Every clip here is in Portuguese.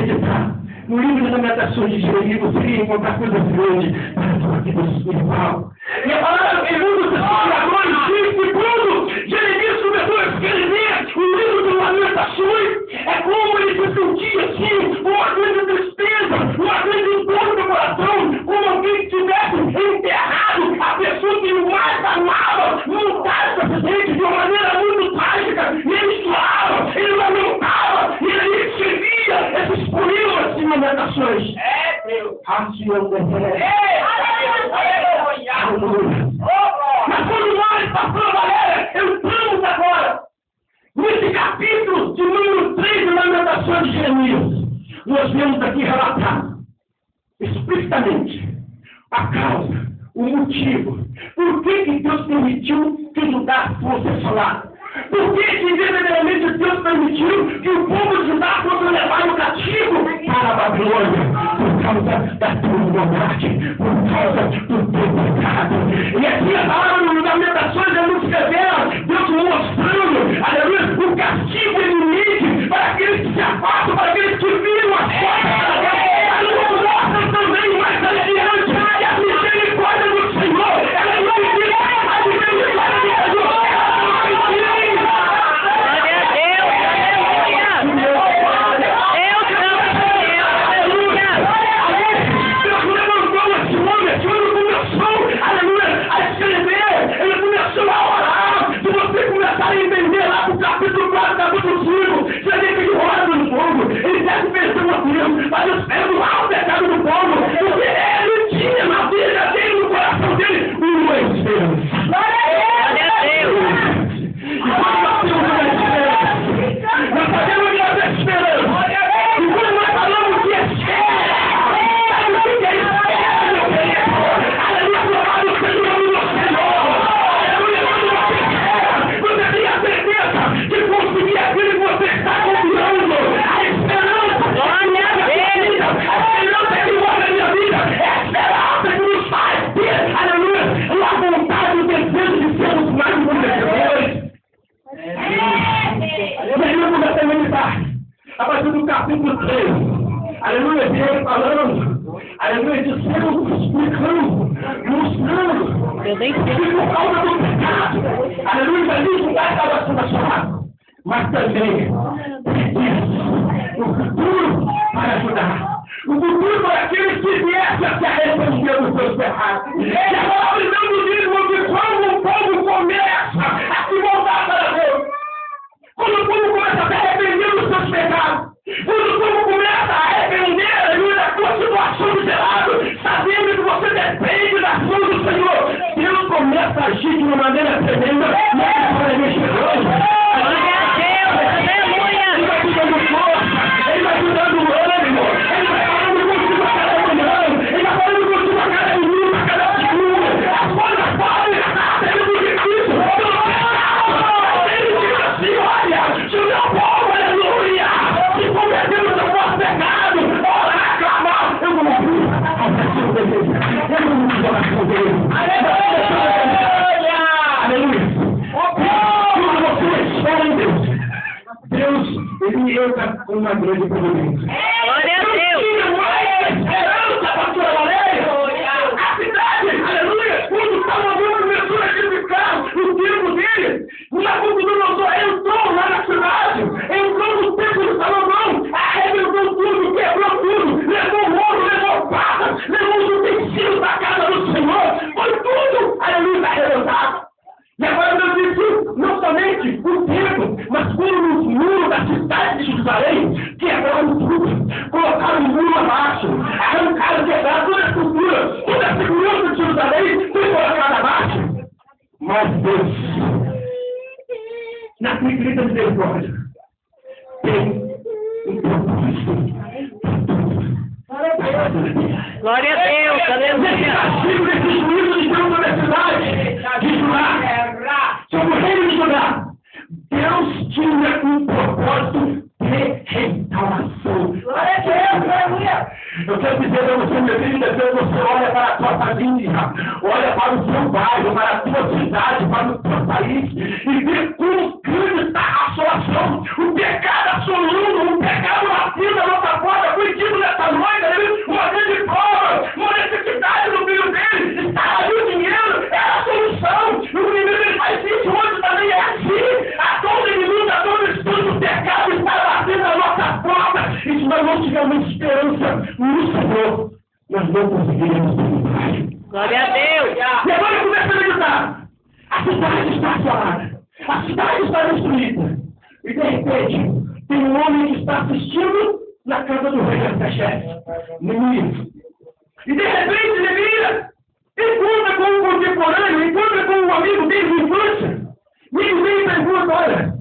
meditar no livro das Lamentações de Jeremias, você iria encontrar coisas grandes para a sua vida espiritual. E a palavra segundo os historiadores diz que quando Jeremias começou a escrever o livro das Lamentações, é como ele se sentia assim, uma grande tristeza, uma grande dor no coração, como alguém que tivesse enterrado a pessoa que o mais amava, num caso de uma maneira muito trágica, e ele chorava, ele lamentava, e ele escrevia esses poemas de lamentações. Deus! Mas quando nós, pastor Valéria, entramos agora nesse capítulo de número 3 de Lamentações de Jeremias, nós vemos aqui relatado explicitamente a causa, o motivo, por que Deus permitiu que Judá fosse assolado. Por que verdadeiramente Deus permitiu que o povo de Judá fosse levado cativo para a Babilônia? Por causa da tua igualdade, por causa do teu pecado. E aqui a palavra no Lamentações é muito severa, Deus mostrando, aleluia, o castigo inimigo para aqueles que se afastam, para aqueles que viram as portas. Mostra também mais adiante que a misericórdia do Senhor, ela não existe, a misericórdia do Senhor. Mas os pés do mal, o pecado do povo, porque ele tinha na vida dele, no coração dele, uma esperança. Glória a Deus! E quando nós temos uma esperança, nós sabemos que nós temos esperança. E quando nós falamos que espera, sabe o que é espera, meu querido? Aleluia, louvado seja o nome do Senhor. Aleluia, quando você espera, você tem a certeza de conseguir aquilo que você está confiando. A esperança. Glória a Deus! A esperança que mostra a minha vida é a esperança que nos faz ter, aleluia, a vontade e o desejo de sermos mais merecedores. Meu irmão, começa a meditar a partir do capítulo 3. Aleluia, ele falando, aleluia, dizendo, explicando, mostrando que por causa do pecado, aleluia, ali o lugar estava sendo assolado, mas também o futuro para ajudar. O futuro para aqueles que viessem a se arrepender dos seus pecados. E agora lembrando mesmo que quando o povo começa a se voltar para Deus, quando o povo começa a se arrepender dos seus pecados, quando o povo começa a arrepender da sua situação miserável, sabendo que você depende da ação do Senhor, Deus começa a agir de uma maneira tremenda. Ele vai te dando força, ele vai te dando ânimo, ele vai falando contigo a cada manhã, ele vai falando contigo a cada minuto, a cada segundo. As coisas podem estar sendo difíceis, ele diz assim: olha, se o meu povo, aleluia, se convertemos no nosso pecado, orar, clamar, eu vou ouvir a oração dele, eu vou ouvir a oração dele. Aleluia! Aleluia! Quando você espera em Deus, Deus, ele entra com uma grande providência. Glória a Deus! Tinha mais esperança, pastora Valéria. A cidade, aleluia, quando Salomão começou a edificar o templo dele, Nabucodonosor entrou lá na cidade, entrou no templo de Salomão, arrebentou tudo, quebrou tudo, levou ouro, levou prata, levou os utensílios da casa do Senhor, foi tudo, aleluia, arrebentado. E agora Deus disse, não somente o templo, mas como nos muros da cidade de Jerusalém, quebraram tudo, colocaram o muro abaixo, arrancaram, quebraram toda a estrutura, toda a segurança de Jerusalém foi colocada abaixo. Mas Deus, na sua infinita misericórdia, tem um propósito. Glória a Deus! Aleluia! Castigo desse juízo de Deus na cidade de Judá, sobre o reino de Judá. Deus tinha um propósito de restauração. Glória a Deus! Aleluia! Eu quero dizer para você, meu filho, depois você olha para a tua família, olha para o seu bairro, para a tua cidade, para o teu país, e vê como grande está a assolação, o pecado assolando, o pecado batendo a nossa porta. uma esperança no Senhor, nós não conseguiremos ter. Glória a Deus. E agora começa a meditar. A cidade está assolada. A cidade está destruída. E de repente, tem um homem que está assistindo na casa do rei Artaxerxes, Neemias. E de repente, Neemias encontra com um contemporâneo, encontra com um amigo dele de infância. E ele vem e pergunta: olha,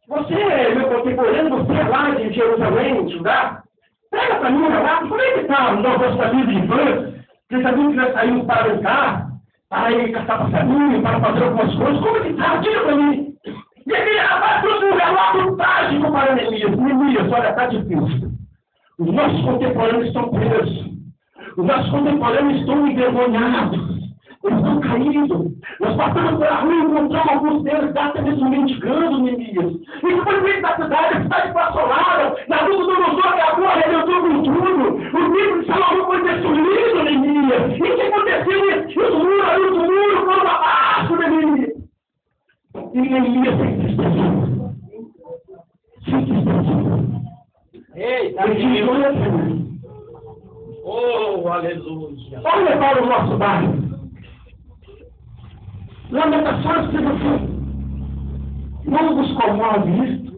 você é meu contemporâneo, você é lá de Jerusalém, de Judá? Pega para mim um relato, como é que está o nosso amigo de infância? Porque sabia que nós saímos para brincar, para ir caçar passarinho, para fazer algumas coisas. Como é que está? Diga para mim. E aquele rapaz trouxe um relato trágico para Neemias. Neemias, olha, está difícil. Os nossos contemporâneos estão presos. Os nossos contemporâneos estão envergonhados. Eles estão caídos. Nós passamos pela rua e encontramos alguns deles até mesmo mendigando, Neemias. E depois veio da cidade, a cidade foi assolada. Na luta do Nabucodonosor acabou, arrebentou com tudo. O livro de Salomão foi destruído, Neemias. E o que aconteceu? E os muros foram abaixo, Neemias. E Neemias se entristeceu. Se entristeceu. Eita, Ele diz: olha, Senhor, oh, aleluia. olha para o nosso bairro. Lamentações que você não vos comove isto.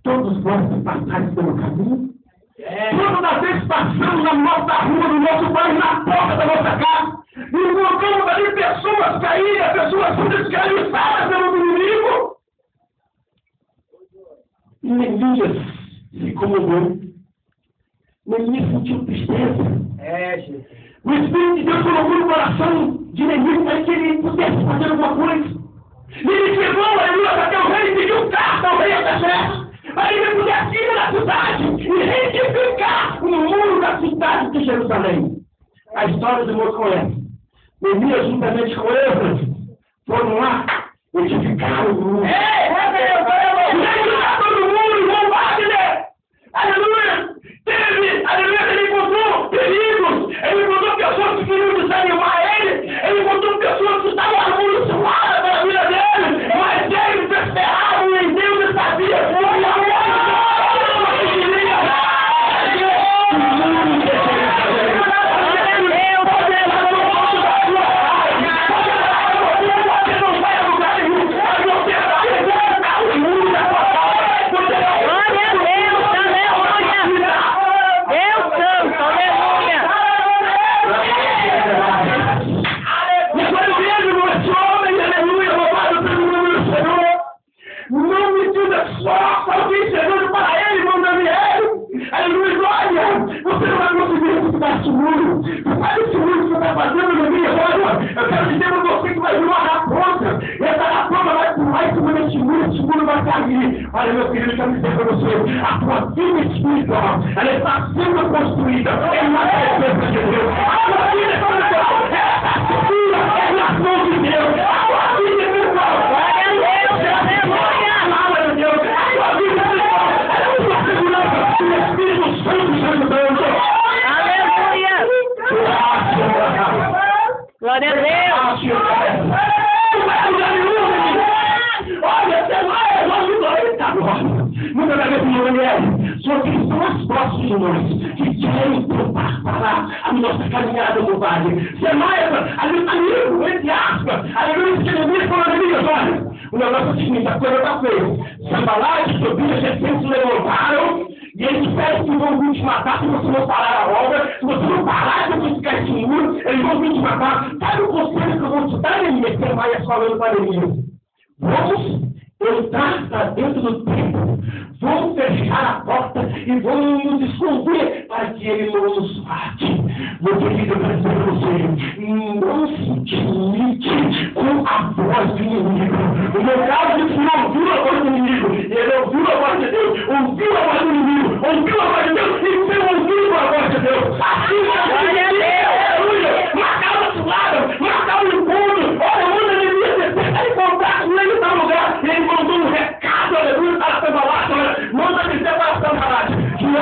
Todos nós passarem pelo caminho. Todas as vezes passamos na nossa rua, no nosso bairro, na porta da nossa casa. E encontramos ali pessoas caídas, pessoas descalificadas pelo inimigo. E Neemias se incomodou. Neemias sentiu tristeza. Jesus. O Espírito de Deus colocou no coração de Neemias para que ele pudesse fazer alguma coisa. E ele chegou, aleluia, até o rei e pediu carta ao rei Artaxerxes, para que ele pudesse ir na cidade e reedificar o muro da cidade de Jerusalém. A história do irmão conhece. Neemias, juntamente com Esdras, foram lá edificar o muro. Todo mundo, irmão Wagner! Aleluia! Aleluia, ele encontrou perigos, ele encontrou pessoas que queriam desanimar ele encontrou pessoas que estavam amaldiçoadas pela vida dele, mas ele desesperado em Deus e sabia. Eu quero dizer para você que vai vir uma raposa. E essa raposa vai pular em cima desse muro vai cair. Olha, meu querido, eu quero dizer para você, a tua vida espiritual, ela está sendo construída em uma presença de Deus. A tua vida espiritual, ela está segura nas mãos de Deus. A tua vida espiritual, palavra de Deus. A tua vida espiritual, ela é uma segurança do Espírito Santo de Deus. Aleluia. Glória a Deus. Olha, você vai, muitas das vezes, mulher, só que são as próximas de nós que querem preparar a nossa caminhada no vale. Você vai, amigo, entre aspas, aleluia, que Neemias falou, Neemias, olha, o negócio é o seguinte, a coisa está feia. Sambalate e Tobias recém se levantaram, e eles pedem que vão vir te matar se você não parar a obra. Se você não parar de edificar esse muro, eles vão vir te matar. Sabe o conselho que eu vou te dar, Neemias? Que Maia falando para Neemias. Vamos entrar para dentro do templo. Vamos fechar a porta e vamos nos esconder para que ele não nos mate. Meu querido, eu quero dizer para você, não se intimide com a voz do inimigo. O meu caso disse que não ouviu a voz do inimigo. Ele ouviu a voz de Deus, ouviu a voz do inimigo, ouviu a voz de Deus e foi ouvido a voz de Deus. Aleluia! Marcava a cilada, marcava o encontro. Olha, manda Neemias descer, encontrar com ele em tal lugar. Ele mandou um recado, aleluia, para a Sambalate. Manda dizer para a Sambalate que eu não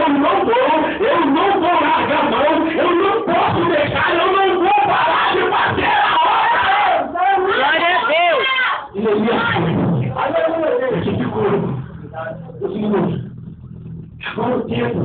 vou largar a mão, eu não posso deixar, eu não vou parar de fazer a obra. Glória a Deus. E Neemias, aleluia, que ficou. Agora o tempo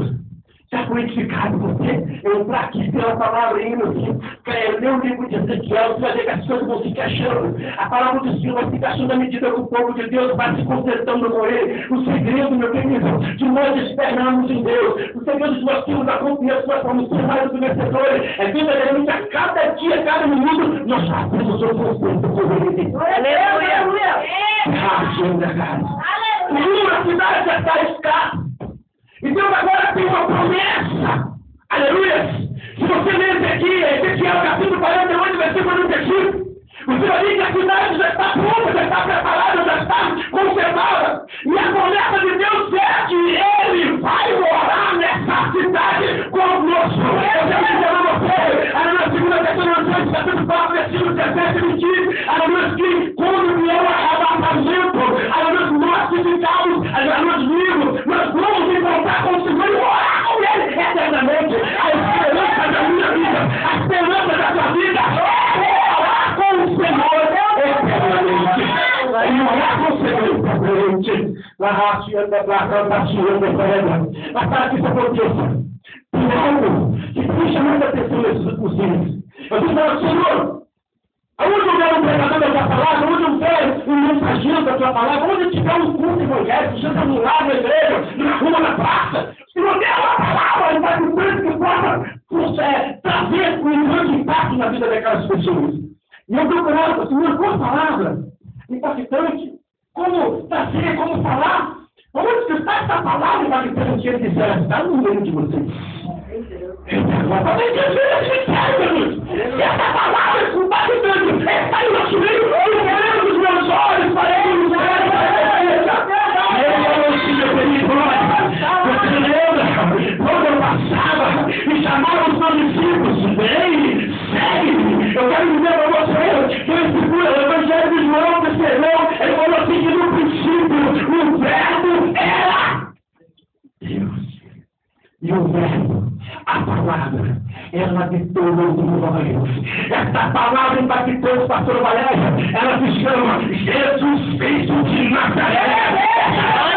Já foi edificado você? Eu entrar aqui pela palavra aí, meu filho. Lê o livro de Ezequiel, você vai ver que as coisas vão se encaixando. A palavra do Senhor vai se encaixando à medida que o povo de Deus vai se consertando com ele. O segredo, meu querido, de nós esperarmos em Deus, o segredo de nós termos a confiança, nós vamos ser mais do que vencedores, é verdadeiramente a cada dia, a cada minuto, nós fazemos o conserto com ele. Aleluia. A cidade já está escassa. E Deus agora tem uma promessa. Aleluia. Se você ler Ezequiel capítulo 48, versículo 35, você vai ver que a cidade já está pronta, já está preparada, já está conservada. E a promessa de Deus é que Ele vai morar nessa cidade conosco. Eu quero dizer a você, aleluia, 2 Tessalonicenses, capítulo 4, versículo 17 e 20, aleluia, que quando vier o arrebatamento, aleluia, nós que ficamos, aleluia, vivos, nós vamos encontrar com o Senhor e morar com Ele eternamente. A esperança da minha vida, a esperança da sua vida é morar com o Senhor eternamente. E morar com o Senhor eternamente. Mas para que isso aconteça, tem algo que tem chamado a atenção nesses cozinhos. Eu disse para o Senhor, aonde houver um pregador da tua palavra, onde houver um mensageiro da tua palavra, onde tiver um culto evangélico, seja no lar, na igreja, na rua, na praça, se não der uma palavra, ele vai com tanto que possa trazer um grande impacto na vida daquelas pessoas. E eu procurava, Senhor, qual palavra impactante? Como trazer, como falar? Onde que está essa palavra impactante? Ele disse, ela está no meio de vocês. E essa palavra impactante está no nosso meio. Eu quero os meus olhos, farei os olhos. Você lembra quando eu passava e chamava os meus discípulos, vem, segue. Eu quero dizer para você que o Evangelho de João percebeu, ele falou assim que no princípio o verbo era Deus. E o verbo, a palavra, ela habitou entre nós. Essa palavra impactante, pastor Valéria, ela se chama Jesus Cristo de Nazaré.